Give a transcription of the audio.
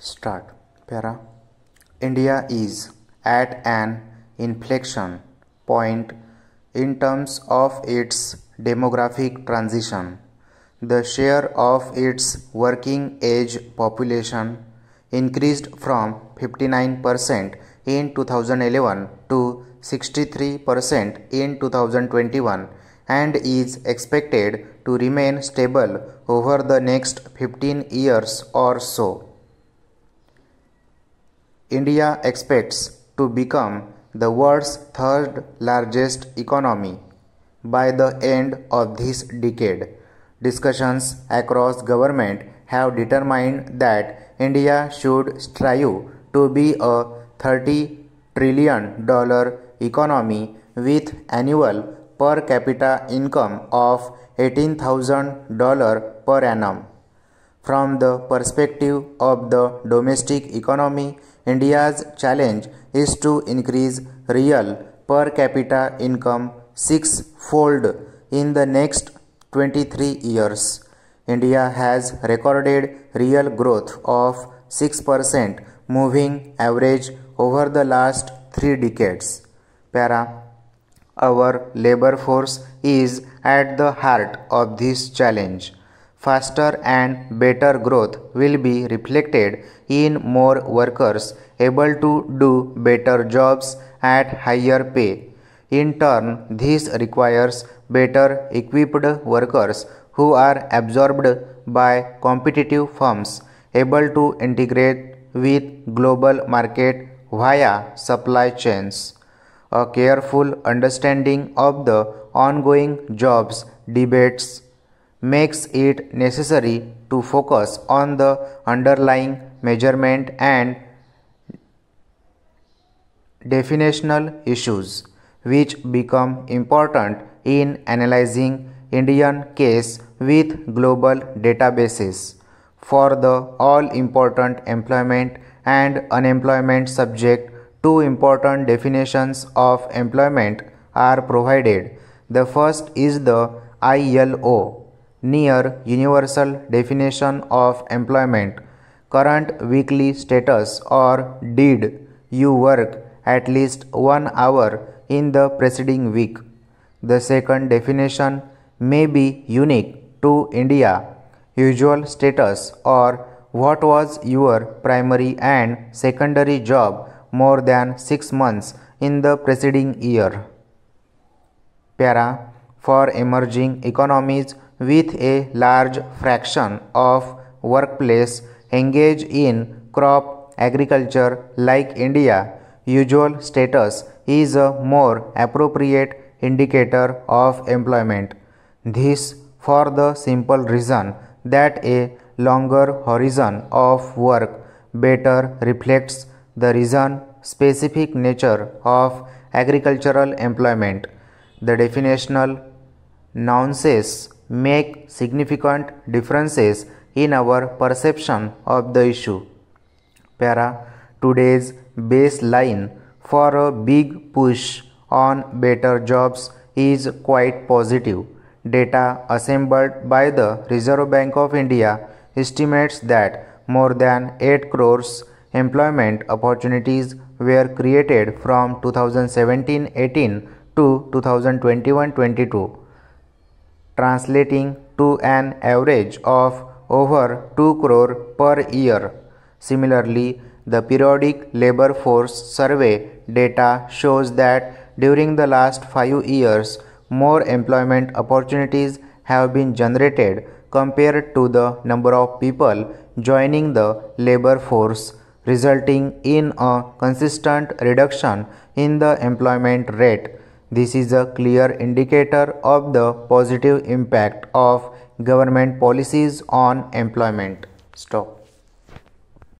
Start. Para. India is at an inflection point in terms of its demographic transition. The share of its working age population increased from 59% in 2011 to 63% in 2021 and is expected to remain stable over the next 15 years or so. India expects to become the world's third largest economy by the end of this decade. Discussions across government have determined that India should strive to be a $30 trillion economy with annual per capita income of $18,000 per annum. From the perspective of the domestic economy, India's challenge is to increase real per capita income six-fold in the next 23 years. India has recorded real growth of 6% moving average over the last 3 decades. Para. Our labor force is at the heart of this challenge. Faster and better growth will be reflected in more workers able to do better jobs at higher pay. In turn, this requires better equipped workers who are absorbed by competitive firms able to integrate with global market via supply chains. A careful understanding of the ongoing jobs debates makes it necessary to focus on the underlying measurement and definitional issues, which become important in analyzing Indian case with global databases. For the all-important employment and unemployment subject, two important definitions of employment are provided. The first is the ILO, Near Universal Definition of Employment, current weekly status, or did you work at least 1 hour in the preceding week. The second definition may be unique to India, usual status, or what was your primary and secondary job more than 6 months in the preceding year. Para. For emerging economies with a large fraction of workplace engaged in crop agriculture like India, usual status is a more appropriate indicator of employment. This for the simple reason that a longer horizon of work better reflects the region-specific nature of agricultural employment. The definitional nuances make significant differences in our perception of the issue. Para. Today's baseline for a big push on better jobs is quite positive. Data assembled by the Reserve Bank of India estimates that more than 8 crores employment opportunities were created from 2017-18 to 2021-22, translating to an average of over 2 crore per year. Similarly, the periodic labor force survey data shows that during the last 5 years, more employment opportunities have been generated compared to the number of people joining the labor force, resulting in a consistent reduction in the employment rate. This is a clear indicator of the positive impact of government policies on employment. Stop.